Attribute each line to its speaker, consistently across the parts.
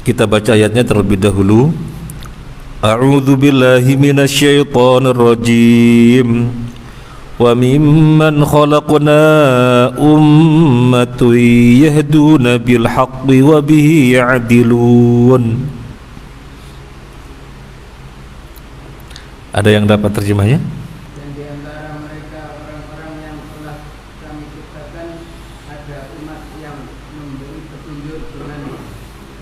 Speaker 1: Kita baca ayatnya terlebih dahulu. A'udzu billahi minasyaitonir rajim. Wa mimman khalaqna ummatun yahduna bil haqqi wa bihi ya'dilun. Ada yang dapat terjemahnya?
Speaker 2: Dan di antara mereka orang-orang yang telah kami ciptakan ada umat yang memberi petunjuk dengan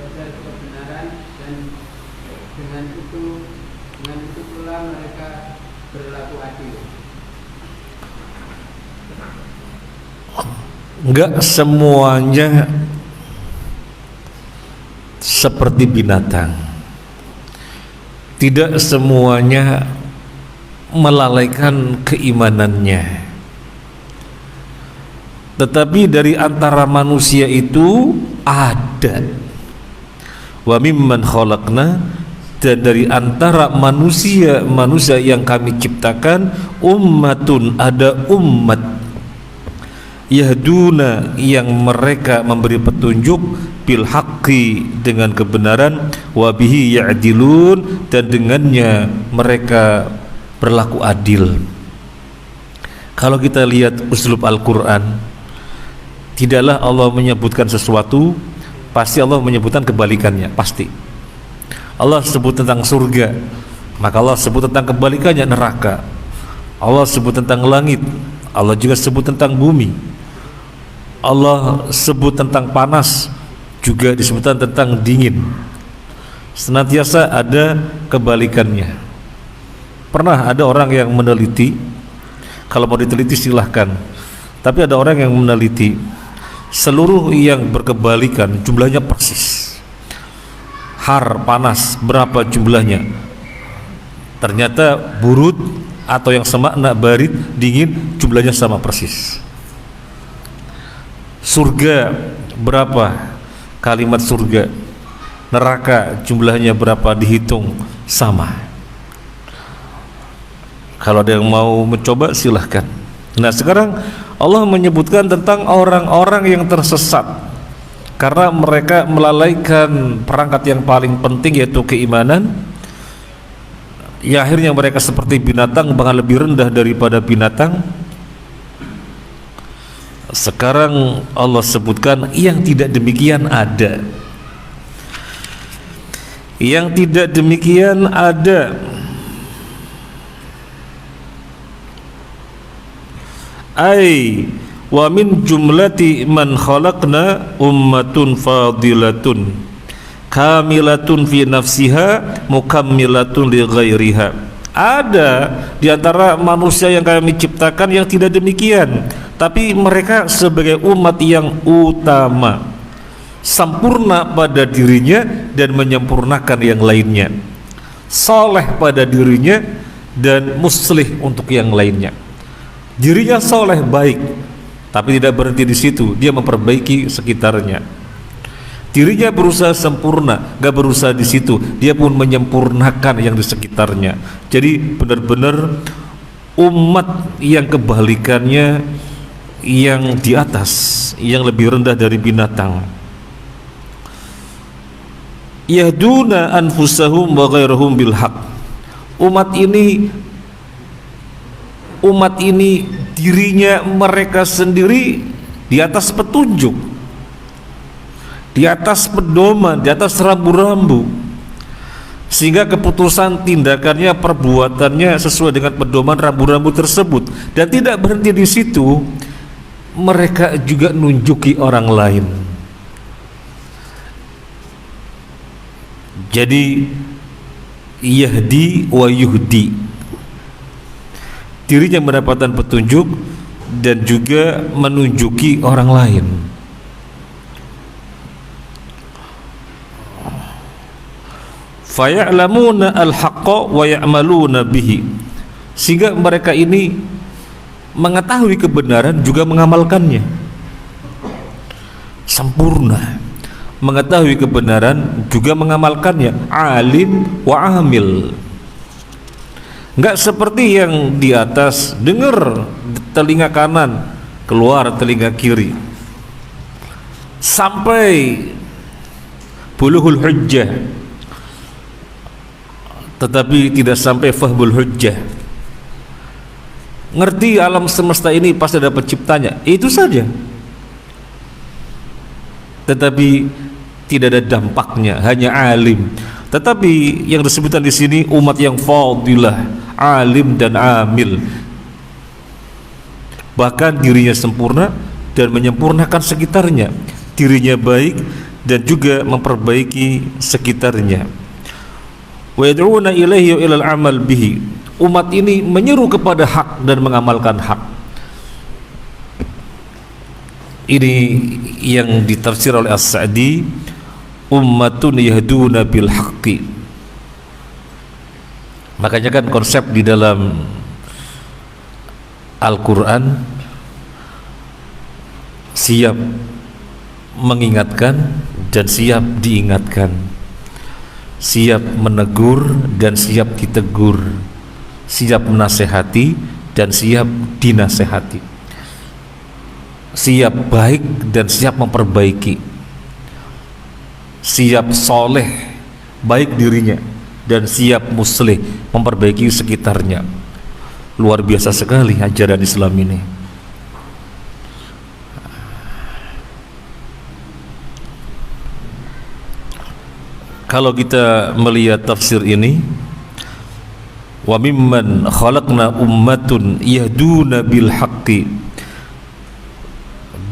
Speaker 2: dasar kebenaran, dan dengan itu pula mereka berlaku adil.
Speaker 1: Enggak semuanya seperti binatang. Tidak semuanya melalaikan keimanannya. Tetapi dari antara manusia itu ada. Wa mimman khalaqna, dan dari antara manusia yang kami ciptakan, ummatun, ada umat, yahduna, yang mereka memberi petunjuk, bil haqqi, dengan kebenaran, wa bihi ya'dilun, dan dengannya mereka berlaku adil. Kalau kita lihat uslub Al-Quran, tidaklah Allah menyebutkan sesuatu pasti Allah menyebutkan kebalikannya. Pasti Allah sebut tentang surga, maka Allah sebut tentang kebalikannya neraka. Allah sebut tentang langit, Allah juga sebut tentang bumi. Allah sebut tentang panas, juga disebutkan tentang dingin. Senantiasa ada kebalikannya. Pernah ada orang yang meneliti, kalau mau diteliti silahkan, tapi ada orang yang meneliti seluruh yang berkebalikan jumlahnya persis. Har, panas, berapa jumlahnya? Ternyata burud atau yang semakna barid, dingin, jumlahnya sama persis. Surga berapa kalimat surga, neraka jumlahnya berapa dihitung sama. Kalau ada yang mau mencoba silahkan. Nah, sekarang Allah menyebutkan tentang orang-orang yang tersesat karena mereka melalaikan perangkat yang paling penting, yaitu keimanan. Ya, akhirnya mereka seperti binatang, bahkan lebih rendah daripada binatang. Sekarang Allah sebutkan yang tidak demikian ada. Yang tidak demikian ada. Ai wa min jumlati man khalaqna ummatun fadilatun kamilatun fi nafsiha mukammilatun li ghairiha. Ada di antara manusia yang kami ciptakan yang tidak demikian, tapi mereka sebagai umat yang utama, sempurna pada dirinya dan menyempurnakan yang lainnya, soleh pada dirinya dan muslih untuk yang lainnya. Dirinya soleh, baik, tapi tidak berhenti di situ, dia memperbaiki sekitarnya. Dirinya berusaha sempurna, gak berusaha di situ, dia pun menyempurnakan yang di sekitarnya. Jadi benar-benar umat yang kebalikannya, yang di atas, yang lebih rendah dari binatang. Yahduna anfusahum wa ghairahum bil haq. Umat ini dirinya mereka sendiri di atas petunjuk, di atas pedoman, di atas rambu-rambu, sehingga keputusan tindakannya, perbuatannya sesuai dengan pedoman rambu-rambu tersebut. Dan tidak berhenti di situ, mereka juga nunjuki orang lain. Jadi yahdi wa yuhdi, dirinya mendapatkan petunjuk dan juga menunjuki orang lain. Faya'lamuna al-haqqa wa ya'maluna bihi, sehingga mereka ini mengetahui kebenaran juga mengamalkannya. Sempurna mengetahui kebenaran juga mengamalkannya. Alim wa amil. Enggak seperti yang di atas, dengar telinga kanan, keluar telinga kiri, sampai bulughul hujjah tetapi tidak sampai fahmul hujjah. Ngerti alam semesta ini pasti ada penciptanya, itu saja, tetapi tidak ada dampaknya, hanya alim. Tetapi yang disebutkan di sini umat yang fadilah, alim dan amil, bahkan dirinya sempurna dan menyempurnakan sekitarnya, dirinya baik dan juga memperbaiki sekitarnya. Wa yad'una ilaihi wa ilal amal bihi. Umat ini menyeru kepada hak dan mengamalkan hak. Ini yang ditafsir oleh As-Sa'di, ummatun yahduna bil haqqi. Makanya kan konsep di dalam Al-Quran siap mengingatkan dan siap diingatkan, siap menegur dan siap ditegur, siap menasehati dan siap dinasehati, siap baik dan siap memperbaiki, siap soleh baik dirinya dan siap muslih memperbaiki sekitarnya. Luar biasa sekali ajaran Islam ini. Kalau kita melihat tafsir ini, wa mimman khalaqna ummatun yahduna bil haqqi,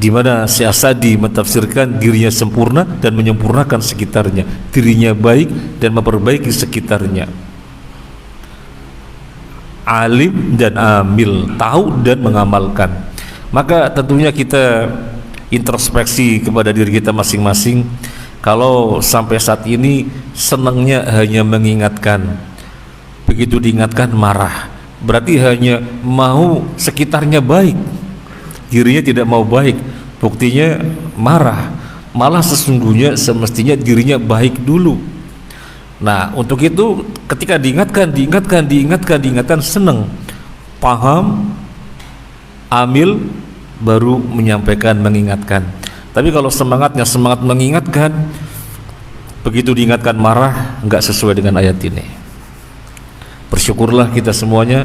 Speaker 1: di mana Syekh As-Sa'di mentafsirkan dirinya sempurna dan menyempurnakan sekitarnya, dirinya baik dan memperbaiki sekitarnya, alim dan amil, tahu dan mengamalkan. Maka tentunya kita introspeksi kepada diri kita masing-masing. Kalau sampai saat ini senangnya hanya mengingatkan, begitu diingatkan marah, berarti hanya mau sekitarnya baik, dirinya tidak mau baik, buktinya marah. Malah sesungguhnya semestinya dirinya baik dulu. Nah, untuk itu ketika diingatkan senang, paham, amil, baru menyampaikan, mengingatkan. Tapi kalau semangat mengingatkan, begitu diingatkan marah, nggak sesuai dengan ayat ini. Bersyukurlah kita semuanya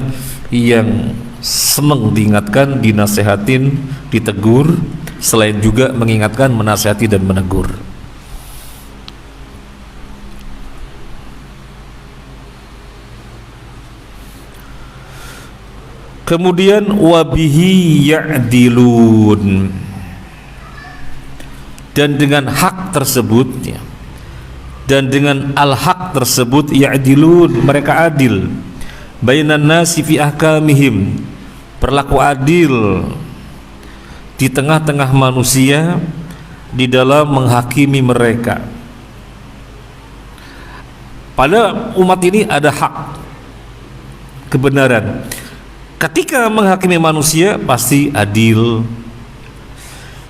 Speaker 1: yang senang diingatkan, dinasehatin, ditegur, selain juga mengingatkan, menasehati dan menegur. Kemudian wabihi ya'dilun, dan dengan hak tersebut ya, dan dengan al-haq tersebut ya'dilun, mereka adil, bainan nasi fi ahkamihim, berlaku adil di tengah-tengah manusia di dalam menghakimi mereka. Pada umat ini ada hak, kebenaran. Ketika menghakimi manusia pasti adil.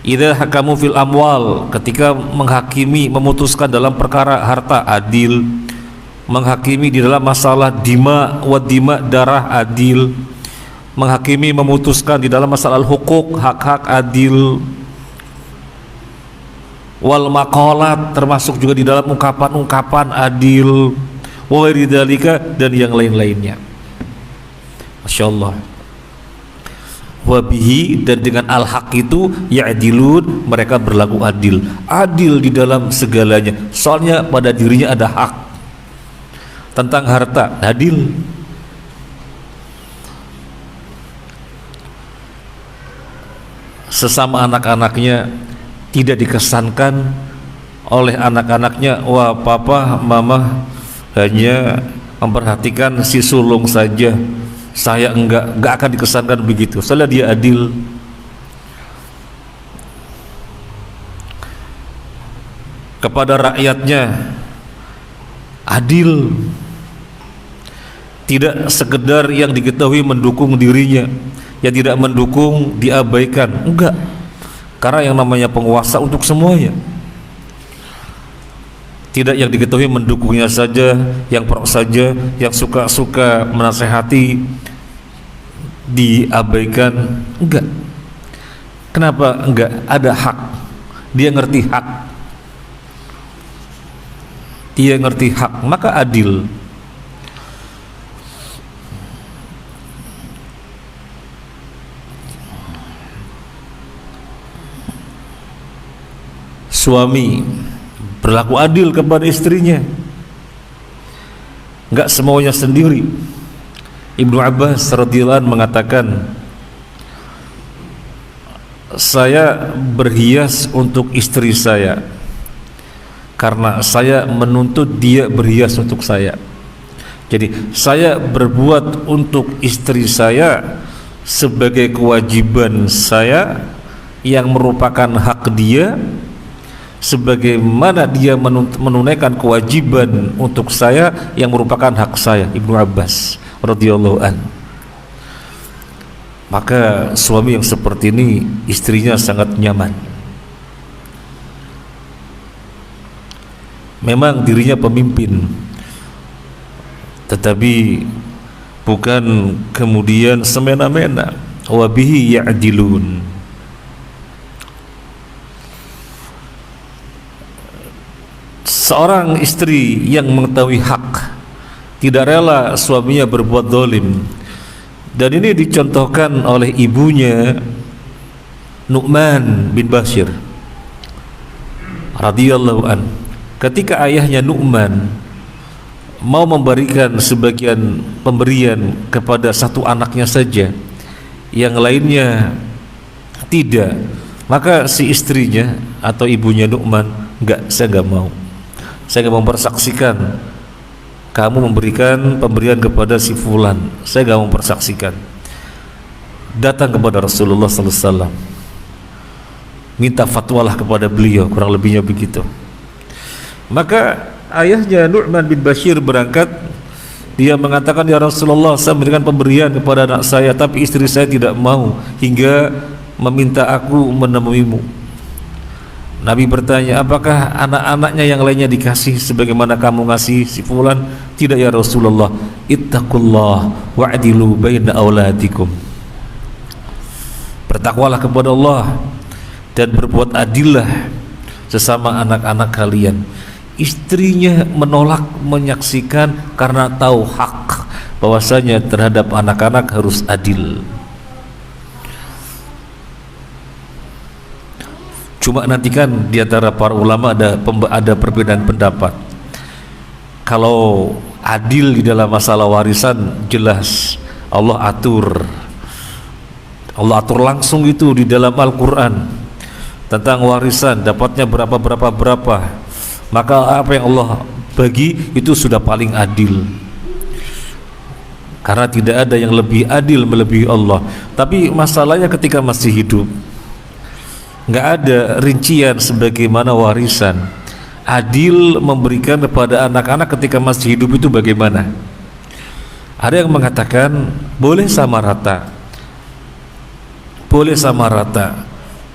Speaker 1: Idza hakamu fil amwal, ketika menghakimi, memutuskan dalam perkara harta, adil. Menghakimi di dalam masalah dima wa dima, darah, adil. Menghakimi, memutuskan di dalam masalah hukuk, hak-hak, adil. Wal maqalat, termasuk juga di dalam ungkapan-ungkapan, adil. Wa ghairi dzalika, dan yang lain-lainnya. Masya Allah. Wabihi, dan dengan al-haq itu ya'dilun, mereka berlaku adil, adil di dalam segalanya. Soalnya pada dirinya ada hak. Tentang harta, adil. Sesama anak-anaknya tidak dikesankan oleh anak-anaknya, wah papa mama hanya memperhatikan si sulung saja, saya enggak akan dikesankan begitu. Soalnya dia adil. Kepada rakyatnya adil, tidak sekedar yang diketahui mendukung dirinya, yang tidak mendukung diabaikan, enggak. Karena yang namanya penguasa untuk semuanya. Tidak yang diketahui mendukungnya saja, yang pro saja, yang suka-suka menasehati diabaikan, enggak. Kenapa enggak? Ada hak, dia ngerti hak. dia ngerti hak, maka adil. Suami berlaku adil kepada istrinya, enggak semaunya sendiri. Ibnu Abbas radhiyallahu anhu mengatakan, saya berhias untuk istri saya karena saya menuntut dia berhias untuk saya. Jadi saya berbuat untuk istri saya sebagai kewajiban saya yang merupakan hak dia, sebagaimana dia menunaikan kewajiban untuk saya yang merupakan hak saya. Ibnu Abbas radhiyallahu anhu. Maka suami yang seperti ini istrinya sangat nyaman. Memang dirinya pemimpin, tetapi bukan kemudian semena-mena. Wa bihi ya'dilun. Seorang istri yang mengetahui hak, tidak rela suaminya berbuat zalim. Dan ini dicontohkan oleh ibunya Nu'man bin Bashir radhiyallahu an. Ketika ayahnya Nu'man mau memberikan sebagian pemberian kepada satu anaknya saja, yang lainnya tidak, maka si istrinya atau ibunya Nu'man, enggak, saya enggak mau. Saya enggak mempersaksikan kamu memberikan pemberian kepada si fulan, saya gak mau mempersaksikan. Datang kepada Rasulullah sallallahu alaihi wasallam, minta fatwalah kepada beliau, kurang lebihnya begitu. Maka ayahnya Nu'man bin Bashir berangkat, dia mengatakan, ya Rasulullah, saya memberikan pemberian kepada anak saya, tapi istri saya tidak mau hingga meminta aku menemuimu. Nabi bertanya, apakah anak-anaknya yang lainnya dikasih sebagaimana kamu ngasih si fulan? Tidak ya Rasulullah. Ittaqullah wa'dilu baina auladikum. Bertakwalah kepada Allah dan berbuat adillah sesama anak-anak kalian. Istrinya menolak menyaksikan karena tahu hak bahwasanya terhadap anak-anak harus adil. Cuma nanti kan di antara para ulama ada perbedaan pendapat. Kalau adil di dalam masalah warisan, jelas Allah atur langsung itu di dalam Al-Quran tentang warisan, dapatnya berapa, maka apa yang Allah bagi itu sudah paling adil, karena tidak ada yang lebih adil melebihi Allah. Tapi masalahnya ketika masih hidup, nggak ada rincian sebagaimana warisan. Adil memberikan kepada anak-anak ketika masih hidup itu bagaimana? Ada yang mengatakan boleh sama rata,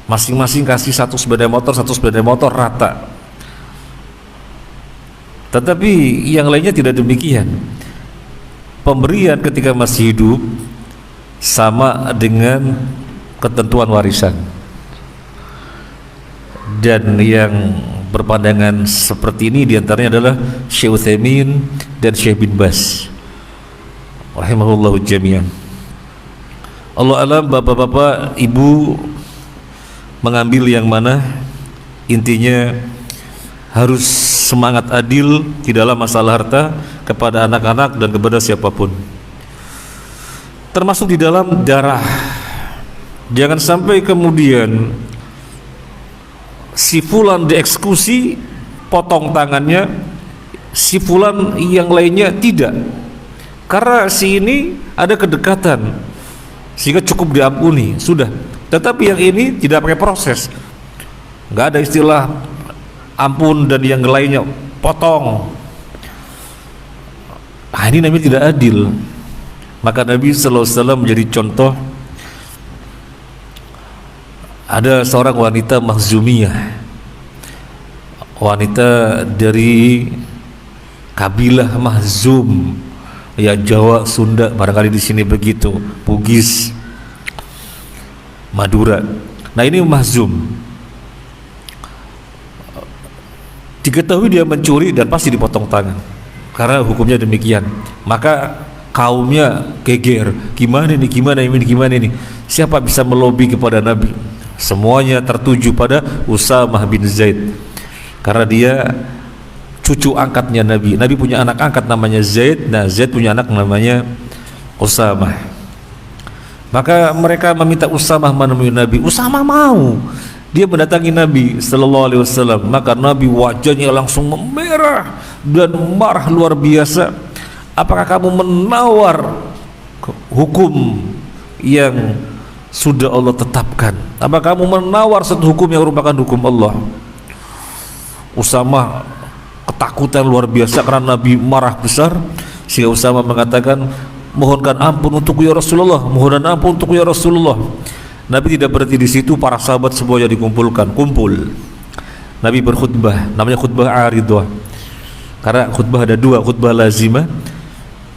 Speaker 1: masing-masing kasih satu sepeda motor rata. Tetapi yang lainnya tidak demikian. Pemberian ketika masih hidup sama dengan ketentuan warisan. Dan yang berpandangan seperti ini diantaranya adalah Syekh Utsaimin dan Syekh bin Baz rahimahullahu jami'an. Allah alam, bapak-bapak, ibu mengambil yang mana. Intinya harus semangat adil di dalam masalah harta kepada anak-anak dan kepada siapapun, termasuk di dalam darah. Jangan sampai kemudian si fulan dieksekusi, potong tangannya, si fulan yang lainnya tidak, karena si ini ada kedekatan sehingga cukup diampuni, sudah. Tetapi yang ini tidak pakai proses, nggak ada istilah ampun dan yang lainnya potong. Ini namanya tidak adil. Maka Nabi sallallahu alaihi wasallam menjadi contoh. Ada seorang wanita Makhzumiyah, wanita dari kabilah Mahzum, ya Jawa, Sunda, barangkali di sini begitu, Bugis, Madura. Nah ini Mahzum. diketahui dia mencuri dan pasti dipotong tangan karena hukumnya demikian. Maka kaumnya geger, gimana ini, siapa bisa melobi kepada Nabi? Semuanya tertuju pada Usamah bin Zaid karena dia cucu angkatnya Nabi. Nabi punya anak angkat namanya Zaid, nah Zaid punya anak namanya Usamah. Maka mereka meminta Usamah menemui Nabi. Usamah mau. Dia mendatangi Nabi sallallahu alaihi wasallam. Maka Nabi wajahnya langsung memerah dan marah luar biasa. Apakah kamu menawar hukum yang sudah Allah tetapkan? Apakah kamu menawar satu hukum yang merupakan hukum Allah? Usamah ketakutan luar biasa karena Nabi marah besar. Sehingga Usamah mengatakan, mohonkan ampun untuk ya Rasulullah, mohon ampun untuk ya Rasulullah. Nabi tidak berhenti di situ, para sahabat semuanya kumpul. Nabi berkhutbah, namanya khutbah aridah. Karena khutbah ada dua, khutbah lazimah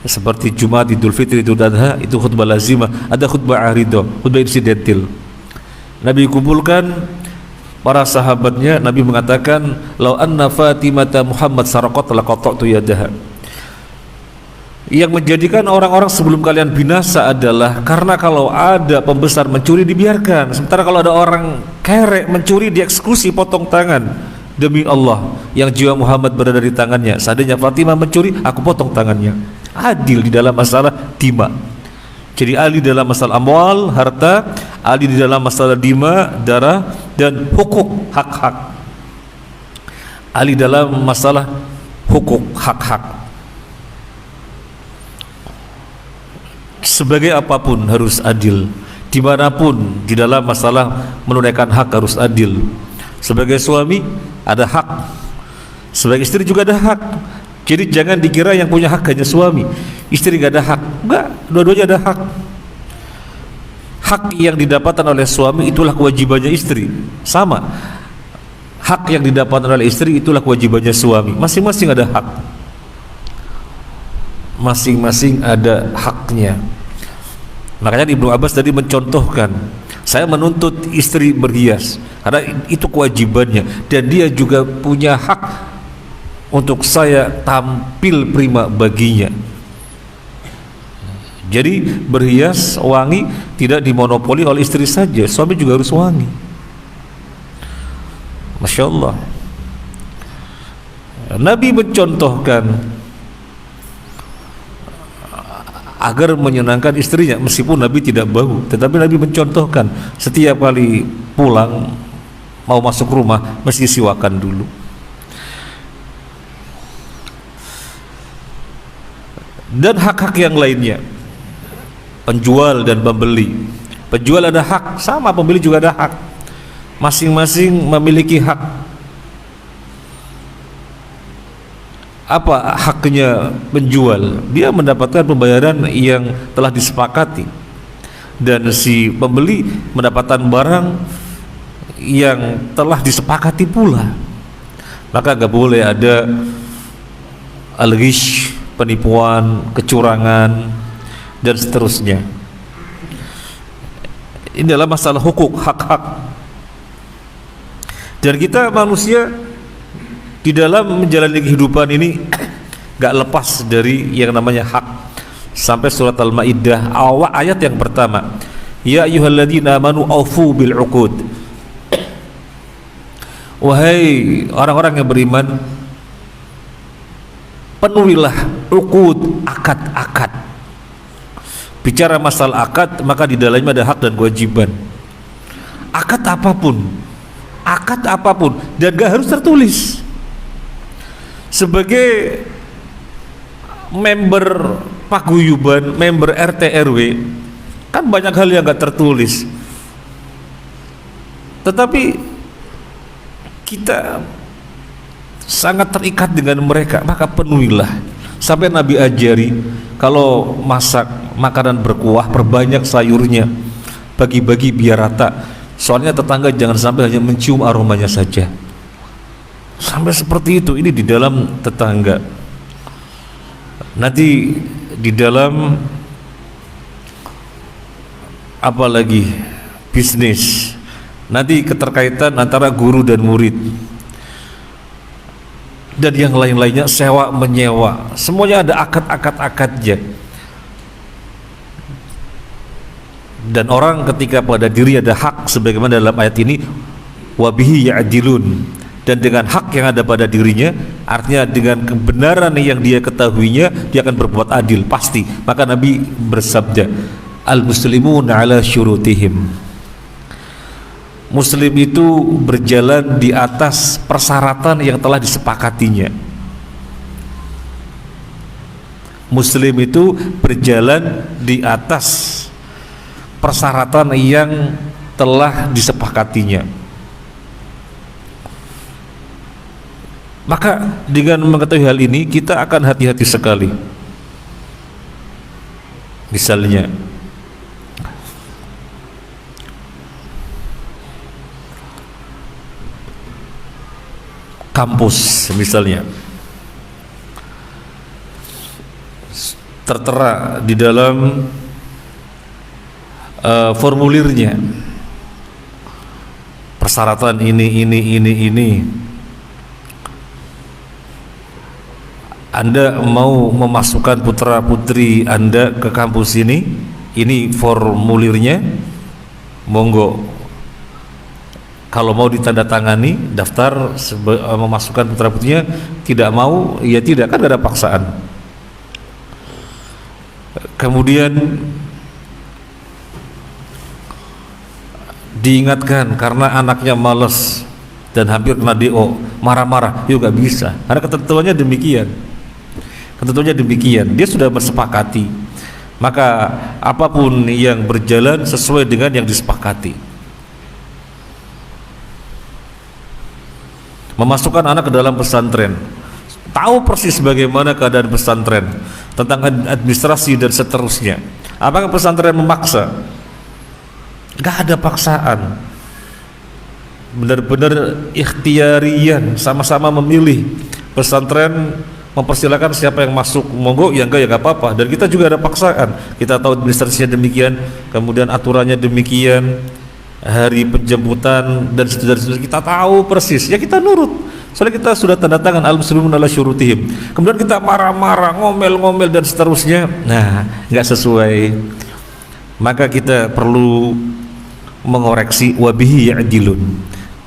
Speaker 1: seperti Jumat, Idul Fitri, Idul Adha, itu khutbah lazimah. Ada khutbah aridah, khutbah insidentil. Nabi kumpulkan para sahabatnya. Nabi mengatakan, lau anna Fatimata Muhammad saraqat laqata'tu yadaha. Yang menjadikan orang-orang sebelum kalian binasa adalah karena kalau ada pembesar mencuri dibiarkan, sementara kalau ada orang kerek mencuri dieksekusi, potong tangan. Demi Allah yang jiwa Muhammad berada di tangannya, seandainya Fatimah mencuri, aku potong tangannya. Adil di dalam masalah dima. Jadi adil dalam masalah amwal, harta, adil di dalam masalah dima, darah, dan hukuk, hak-hak. Adil dalam masalah hukuk, hak-hak. Sebagai apapun harus adil, dimanapun di dalam masalah menunaikan hak harus adil. Sebagai suami ada hak, sebagai istri juga ada hak. Jadi jangan dikira yang punya hak hanya suami, istri gak ada hak. Enggak, dua-duanya ada hak. Hak yang didapatkan oleh suami itulah kewajibannya istri. Sama, hak yang didapatkan oleh istri itulah kewajibannya suami. Masing-masing ada hak, masing-masing ada haknya. Makanya Ibnu Abbas tadi mencontohkan, saya menuntut istri berhias karena itu kewajibannya, dan dia juga punya hak untuk saya tampil prima baginya. Jadi berhias, wangi tidak dimonopoli oleh istri saja, suami juga harus wangi. Masya Allah. Nabi mencontohkan agar menyenangkan istrinya, meskipun Nabi tidak bau, tetapi Nabi mencontohkan setiap kali pulang mau masuk rumah mesti siwakan dulu. Dan hak-hak yang lainnya, penjual dan pembeli. Penjual ada hak, sama pembeli juga ada hak. Masing-masing memiliki hak. Apa haknya penjual? Dia mendapatkan pembayaran yang telah disepakati, dan si pembeli mendapatkan barang yang telah disepakati pula. Maka gak boleh ada al-ghish, penipuan, kecurangan, dan seterusnya. Ini adalah masalah hukuk, hak-hak. Dan kita manusia di dalam menjalani kehidupan ini gak lepas dari yang namanya hak. Sampai surat Al-Maidah awal ayat yang pertama, ya ayyuhalladzina amanu aufu bil uqud. Wahai orang-orang yang beriman, penuhilah uqud, akad-akad. Bicara masalah akad, maka di dalamnya ada hak dan kewajiban. Akad apapun, dan gak harus tertulis. Sebagai member paguyuban, member RT RW, kan banyak hal yang gak tertulis, tetapi kita sangat terikat dengan mereka, maka penuhilah. Sampai Nabi ajari, kalau masak makanan berkuah, perbanyak sayurnya, bagi-bagi biar rata, soalnya tetangga jangan sampai hanya mencium aromanya saja. Sampai seperti itu. Ini di dalam tetangga. Nanti di dalam apalagi bisnis, nanti keterkaitan antara guru dan murid. dan yang lain-lainnya, sewa menyewa, semuanya ada akad-akadnya. Dan orang ketika pada diri ada hak, sebagaimana dalam ayat ini, wabihi ya'dilun, dan dengan hak yang ada pada dirinya, artinya dengan kebenaran yang dia ketahuinya, dia akan berbuat adil pasti. Maka Nabi bersabda, al-muslimun ala syurutihim, Muslim itu berjalan di atas persyaratan yang telah disepakatinya. Muslim itu berjalan di atas persyaratan yang telah disepakatinya. Maka dengan mengetahui hal ini, kita akan hati-hati sekali. Misalnya kampus, misalnya tertera di dalam formulirnya persyaratan ini. Anda mau memasukkan putra putri Anda ke kampus ini formulirnya, monggo. Kalau mau ditandatangani daftar memasukkan putra putrinya, tidak mau ya tidak, kan gak ada paksaan. Kemudian diingatkan karena anaknya malas dan hampir kena DO, marah-marah, yuk gak bisa, karena ketentuannya demikian, dia sudah bersepakati. Maka apapun yang berjalan sesuai dengan yang disepakati. Memasukkan anak ke dalam pesantren, tahu persis bagaimana keadaan pesantren, tentang administrasi dan seterusnya. Apakah pesantren memaksa? Gak ada paksaan, benar-benar ikhtiarian, sama-sama memilih. Pesantren mempersilakan siapa yang masuk, monggo, yang enggak ya gak apa-apa. Dan kita juga ada paksaan, kita tahu administrasinya demikian, kemudian aturannya demikian, hari penjemputan dan seterusnya kita tahu persis, ya kita nurut. Soalnya kita sudah tanda tangan al-muslimun ala syurutihim. Kemudian kita marah-marah, ngomel-ngomel dan seterusnya, nah nggak sesuai. Maka kita perlu mengoreksi, wabihi ya'dilun,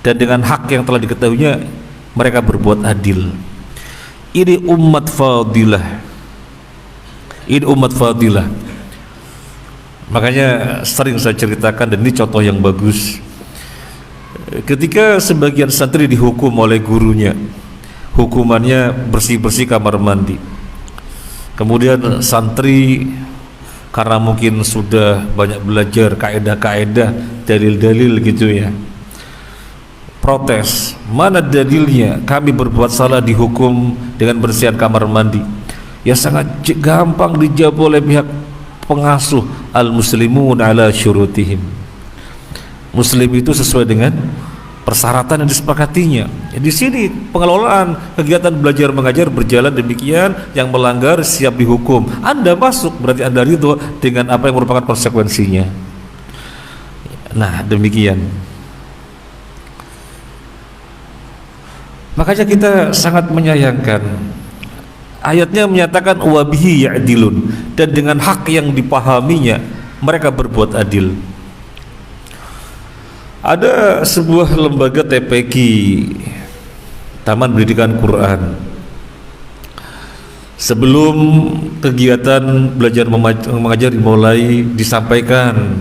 Speaker 1: dan dengan hak yang telah diketahuinya mereka berbuat adil. Ini umat fadilah, Makanya sering saya ceritakan, dan ini contoh yang bagus. Ketika sebagian santri dihukum oleh gurunya, hukumannya bersih-bersih kamar mandi. Kemudian santri karena mungkin sudah banyak belajar kaedah-kaedah, dalil-dalil gitu ya, protes, mana dalilnya kami berbuat salah dihukum dengan bersihan kamar mandi? Ya sangat gampang dijawab oleh pihak pengasuh, al-muslimun ala syurutihim. Muslim itu sesuai dengan persyaratan yang disepakatinya. Di sini pengelolaan kegiatan belajar mengajar berjalan demikian, yang melanggar siap dihukum. Anda masuk berarti Anda ridho dengan apa yang merupakan konsekuensinya. Nah, demikian. Makanya kita sangat menyayangkan ayatnya menyatakan wabihi ya'dilun, dan dengan hak yang dipahaminya mereka berbuat adil. Ada sebuah lembaga TPQ, Taman Pendidikan Quran. Sebelum kegiatan belajar mengajar dimulai, disampaikan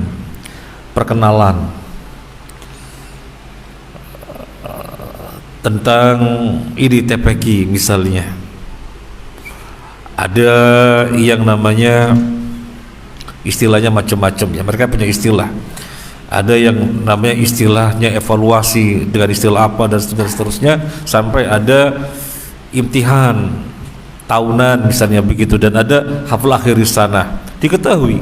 Speaker 1: perkenalan tentang ini TPQ. Misalnya ada yang namanya istilahnya macam-macam ya, mereka punya istilah. Ada yang namanya istilahnya evaluasi dengan istilah apa dan seterusnya, sampai ada imtihan tahunan misalnya begitu, dan ada hafal akhir di sana diketahui.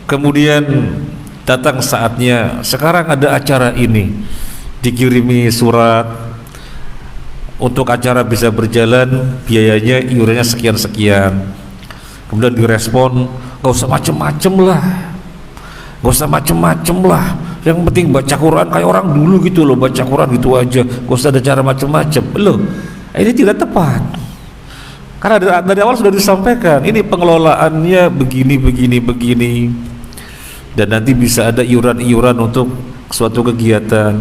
Speaker 1: Kemudian datang saatnya, sekarang ada acara ini, dikirimi surat, untuk acara bisa berjalan biayanya iurannya sekian-sekian. Kemudian direspon, gak usah macem-macem lah, Yang penting baca Quran kayak orang dulu gitu loh, baca Quran gitu aja, gak usah ada cara macam-macam. Loh, ini tidak tepat. Karena dari awal sudah disampaikan, ini pengelolaannya begini. Dan nanti bisa ada iuran-iuran untuk suatu kegiatan.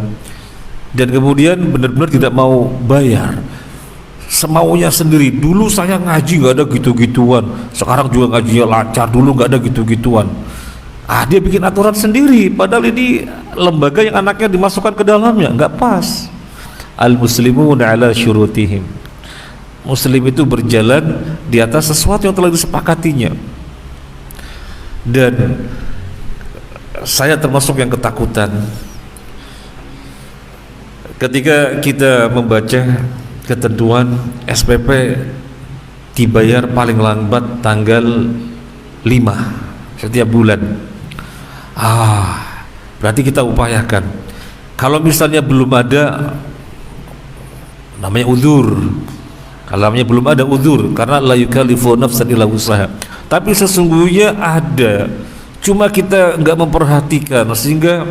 Speaker 1: Dan kemudian benar-benar tidak mau bayar, semaunya sendiri. Dulu saya ngaji nggak ada gitu-gituan, sekarang juga ngajinya lancar, dulu nggak ada gitu-gituan. Dia bikin aturan sendiri, padahal ini lembaga yang anaknya dimasukkan ke dalamnya, nggak pas. Al-muslimun ala syurutihim. Muslim itu berjalan di atas sesuatu yang telah disepakatinya. Dan saya termasuk yang ketakutan ketika kita membaca ketentuan SPP dibayar paling lambat tanggal 5 setiap bulan. Berarti kita upayakan. Kalau misalnya belum ada, namanya uzur. Kalau namanya belum ada uzur, karena la yukallifu nafsan illa wus'aha. Tapi sesungguhnya ada, cuma kita nggak memperhatikan sehingga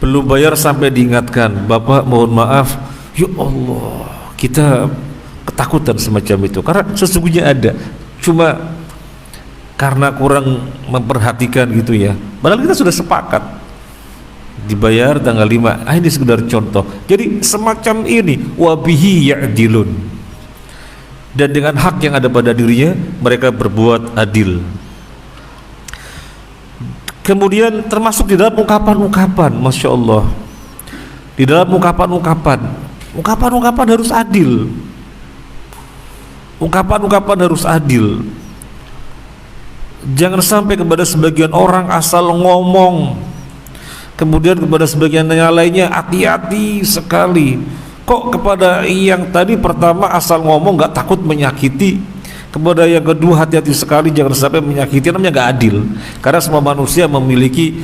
Speaker 1: belum bayar sampai diingatkan, Bapak mohon maaf. Ya Allah, kita ketakutan semacam itu, karena sesungguhnya ada, cuma karena kurang memperhatikan gitu ya. Padahal kita sudah sepakat dibayar tanggal 5. Ini sekedar contoh. Jadi semacam ini, wabihi ya'dilun. Dan dengan hak yang ada pada dirinya mereka berbuat adil. Kemudian termasuk di dalam ungkapan-ungkapan, Masya Allah, di dalam ungkapan harus adil. Ungkapan-ungkapan harus adil. Jangan sampai kepada sebagian orang asal ngomong, kemudian kepada sebagian yang lainnya hati-hati sekali. Kok kepada yang tadi pertama asal ngomong nggak takut menyakiti, kepada yang kedua hati-hati sekali jangan sampai menyakiti, namanya nggak adil. Karena semua manusia memiliki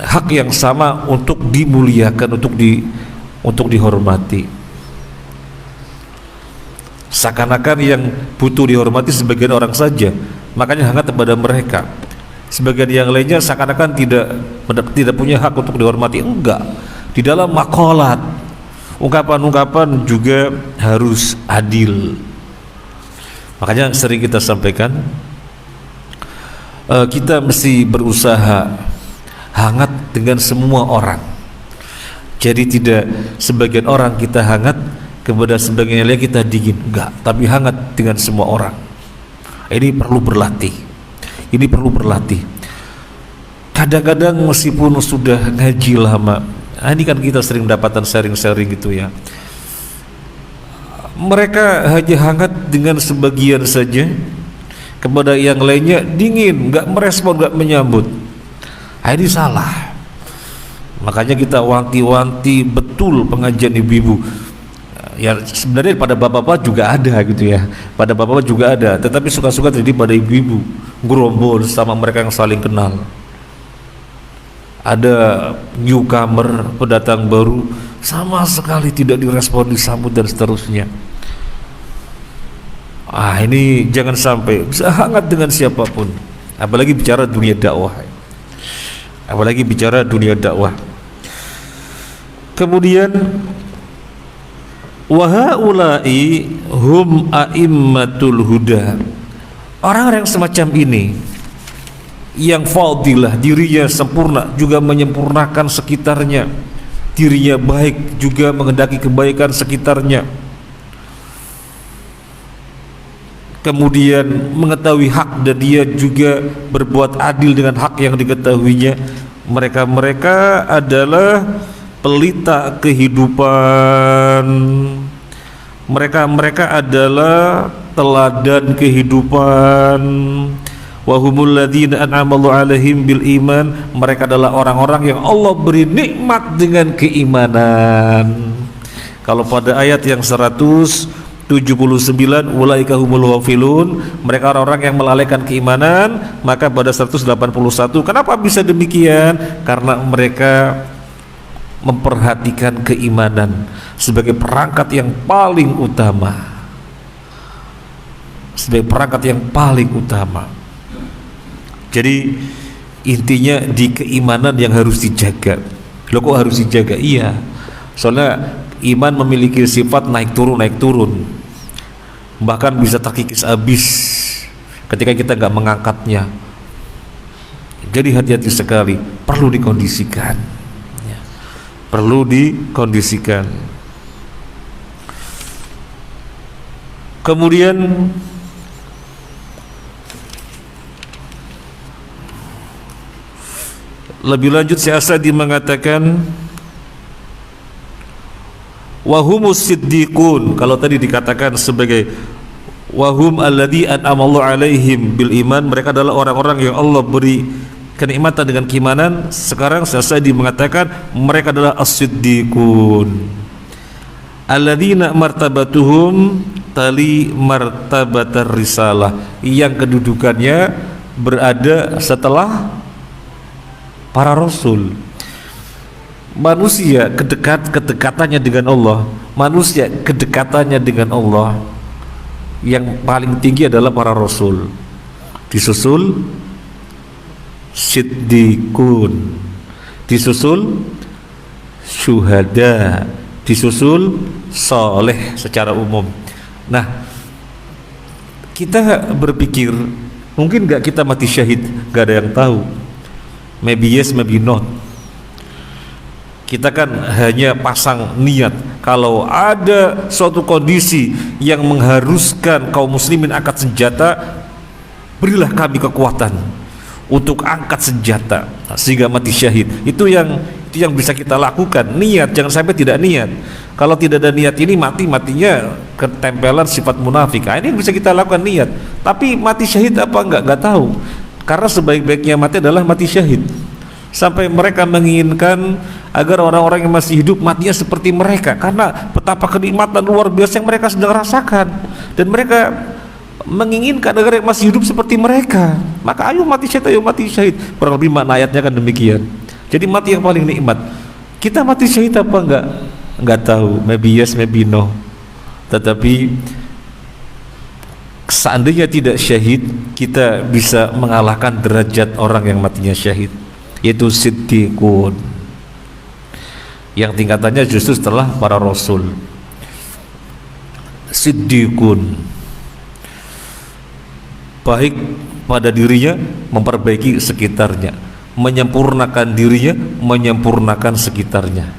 Speaker 1: hak yang sama untuk dimuliakan, untuk dihormati. Seakan-akan yang butuh dihormati sebagian orang saja, makanya hangat kepada mereka. Sebagian yang lainnya seakan-akan tidak punya hak untuk dihormati. Enggak. Di dalam maqalat, ungkapan-ungkapan juga harus adil. Makanya sering kita sampaikan, kita mesti berusaha hangat dengan semua orang. Jadi tidak sebagian orang kita hangat, kepada sebagian lain kita dingin. Enggak, tapi hangat dengan semua orang. Ini perlu berlatih. Kadang-kadang meskipun sudah ngaji lama, ini kan kita sering dapatan sharing-sharing gitu ya, mereka hanya hangat dengan sebagian saja, kepada yang lainnya dingin, nggak merespon, nggak menyambut. Ini salah. Makanya kita wanti-wanti betul pengajian ibu-ibu. Ya sebenarnya pada bapak-bapak juga ada gitu ya, pada bapak-bapak juga ada, tetapi suka-suka terjadi pada ibu-ibu, gerombol sama mereka yang saling kenal. Ada newcomer, pendatang baru, sama sekali tidak direspon, disambut dan seterusnya. Ini jangan sampai. Bisa hangat dengan siapapun, apalagi bicara dunia dakwah. Kemudian wa haula'i hum a'immatul huda. Orang-orang semacam ini yang fadilah, dirinya sempurna juga menyempurnakan sekitarnya, dirinya baik juga menghendaki kebaikan sekitarnya, kemudian mengetahui hak dan dia juga berbuat adil dengan hak yang diketahuinya. Mereka adalah pelita kehidupan, mereka adalah teladan kehidupan. Wahumul ladzina an'amallahu alaihim bil iman. Mereka adalah orang-orang yang Allah beri nikmat dengan keimanan. Kalau pada ayat yang 179, ulaika humul ghafilun, mereka orang-orang yang melalaikan keimanan. Maka pada 181, kenapa bisa demikian? Karena mereka memperhatikan keimanan sebagai perangkat yang paling utama. Jadi intinya di keimanan yang harus dijaga. Loh kok harus dijaga? Iya, soalnya iman memiliki sifat naik turun, bahkan bisa terkikis habis ketika kita nggak mengangkatnya. Jadi hati-hati sekali, perlu dikondisikan ya. Perlu dikondisikan. Kemudian lebih lanjut Syekh As-Sa'di mengatakan wahumus siddiqun. Kalau tadi dikatakan sebagai wahum alladzi an'amallahu alaihim bil iman, mereka adalah orang-orang yang Allah beri kenikmatan dengan keimanan. Sekarang Syekh As-Sa'di mengatakan mereka adalah as-siddiqun alladzina martabatuhum tali martabatar risalah, yang kedudukannya berada setelah para rasul. Manusia kedekatannya dengan Allah, manusia kedekatannya dengan Allah yang paling tinggi adalah para rasul, disusul siddiqun, disusul syuhada, disusul soleh secara umum. Nah, kita berpikir mungkin gak kita mati syahid? Gak ada yang tahu. Maybe yes, maybe not. Kita kan hanya pasang niat. Kalau ada suatu kondisi yang mengharuskan kaum muslimin angkat senjata, berilah kami kekuatan untuk angkat senjata sehingga mati syahid. Itu yang bisa kita lakukan. Niat, jangan sampai tidak niat. Kalau tidak ada niat ini matinya ketempelan sifat munafik. Ini bisa kita lakukan niat. Tapi mati syahid apa enggak tahu. Karena sebaik-baiknya mati adalah mati syahid. Sampai mereka menginginkan agar orang-orang yang masih hidup matinya seperti mereka, karena betapa kenikmatan luar biasa yang mereka sedang rasakan, dan mereka menginginkan agar yang masih hidup seperti mereka. Maka ayo mati syahid. Kurang lebih makna ayatnya kan demikian. Jadi mati yang paling nikmat. Kita mati syahid apa enggak tahu. Maybe yes, maybe no. Tetapi seandainya tidak syahid, kita bisa mengalahkan derajat orang yang matinya syahid, yaitu siddiqun, yang tingkatannya justru setelah para rasul. Siddiqun baik pada dirinya, memperbaiki sekitarnya, menyempurnakan dirinya, menyempurnakan sekitarnya,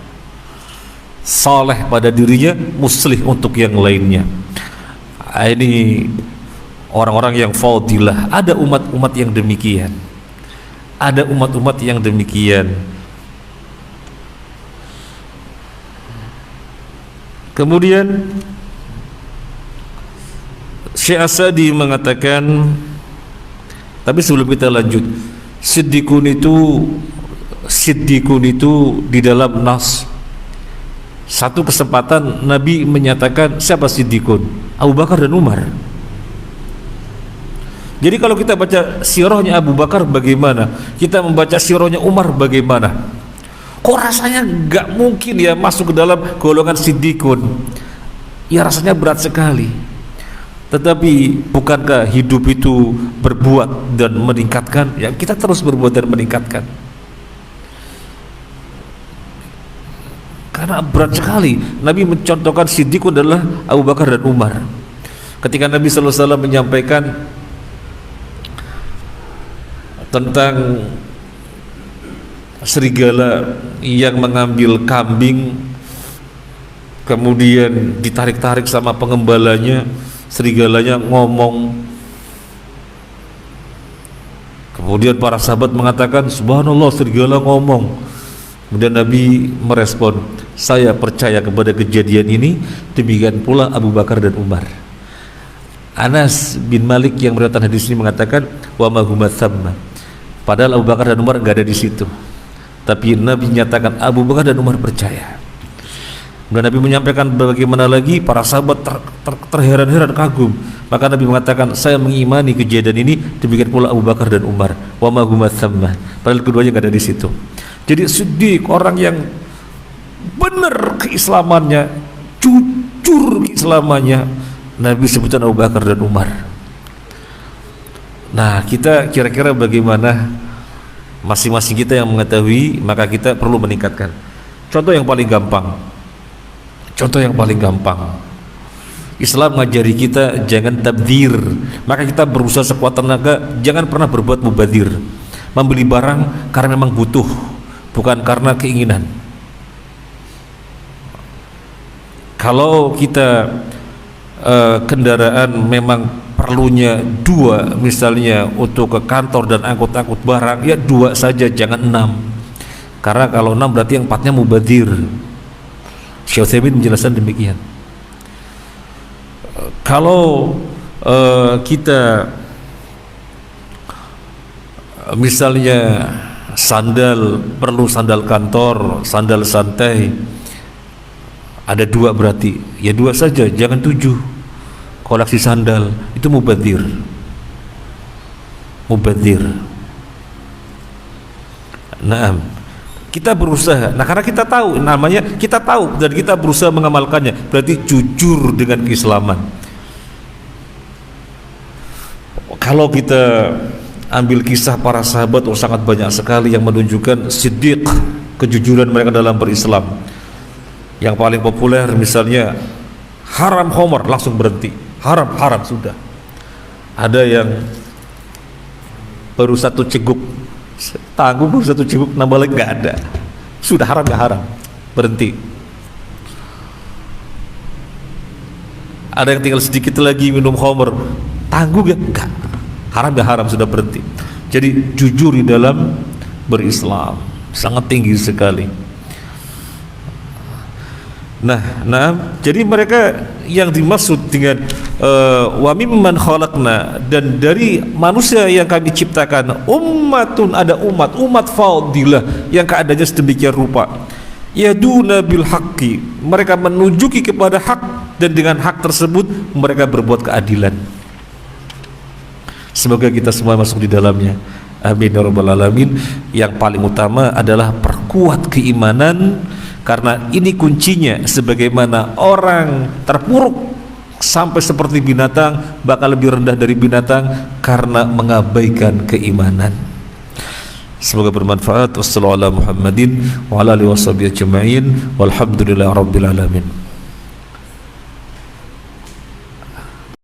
Speaker 1: saleh pada dirinya, muslih untuk yang lainnya. Ini orang-orang yang fadilah. Ada umat-umat yang demikian, ada umat-umat yang demikian. Kemudian Syekh As-Sa'di mengatakan, tapi sebelum kita lanjut, siddiqun itu di dalam nas satu kesempatan Nabi menyatakan siapa siddiqun? Abu Bakar dan Umar. Jadi kalau kita baca sirahnya Abu Bakar bagaimana, kita membaca sirahnya Umar bagaimana, kok rasanya gak mungkin ya masuk ke dalam golongan siddiqun? Ya rasanya berat sekali. Tetapi bukankah hidup itu berbuat dan meningkatkan? Ya kita terus berbuat dan meningkatkan. Karena berat sekali. Nabi mencontohkan siddiqun adalah Abu Bakar dan Umar. Ketika Nabi SAW menyampaikan tentang serigala yang mengambil kambing, kemudian ditarik-tarik sama pengembalanya, serigalanya ngomong. Kemudian para sahabat mengatakan, subhanallah, serigala ngomong. Kemudian Nabi merespon, saya percaya kepada kejadian ini, demikian pula Abu Bakar dan Umar. Anas bin Malik yang meriwayatkan hadis ini mengatakan, wa ma huma thamma. Padahal Abu Bakar dan Umar enggak ada di situ. Tapi Nabi nyatakan Abu Bakar dan Umar percaya. Dan Nabi menyampaikan bagaimana lagi, para sahabat terheran-heran, kagum. Maka Nabi mengatakan, saya mengimani kejadian ini, demikian pula Abu Bakar dan Umar. Wa ma huma thamma. Padahal keduanya enggak ada di situ. Jadi siddiq, orang yang benar keislamannya, jujur keislamannya, Nabi sebutkan Abu Bakar dan Umar. Nah, kita kira-kira bagaimana Masing-masing kita yang mengetahui, maka kita perlu meningkatkan. Contoh yang paling gampang, Islam ngajari kita jangan tabdzir, maka kita berusaha sekuat tenaga jangan pernah berbuat mubadzir, membeli barang karena memang butuh, bukan karena keinginan. Kalau kita kendaraan memang perlunya 2 misalnya untuk ke kantor dan angkut-angkut barang, ya 2 saja, jangan 6, karena kalau 6 berarti yang 4-nya mubadzir. Syekh Utsaimin menjelaskan demikian. Kalau kita misalnya sandal, perlu sandal kantor, sandal santai, ada 2 berarti, ya 2 saja, jangan 7 koleksi sandal, itu mubadzir. Nah, kita berusaha, karena kita tahu, kita tahu dan kita berusaha mengamalkannya, berarti jujur dengan keislaman. Kalau kita ambil kisah para sahabat, sangat banyak sekali yang menunjukkan siddiq, kejujuran mereka dalam berislam. Yang paling populer misalnya haram khamar, langsung berhenti, haram sudah. Ada yang baru 1 ceguk, tangguh baru 1 ceguk, nambah lagi nggak ada, sudah haram ya haram, berhenti. Ada yang tinggal sedikit lagi minum khamar, tangguh ya enggak, haram ya haram, sudah berhenti. Jadi jujur di dalam berislam sangat tinggi sekali. Nah, jadi mereka yang dimaksud dengan wa mimman khalaqna, dan dari manusia yang kami ciptakan, ummatun, ada umat fadilah yang keadaannya sedemikian rupa, yaduna bil haqqi, mereka menunjuki kepada hak, dan dengan hak tersebut mereka berbuat keadilan. Semoga kita semua masuk di dalamnya, amin ya rabbal alamin. Yang paling utama adalah perkuat keimanan, karena ini kuncinya. Sebagaimana orang terpuruk sampai seperti binatang, bakal lebih rendah dari binatang karena mengabaikan keimanan. Semoga bermanfaat. Wassalamualaikum warahmatullahi wabarakatuh. Walhamdulillahirabbil alamin.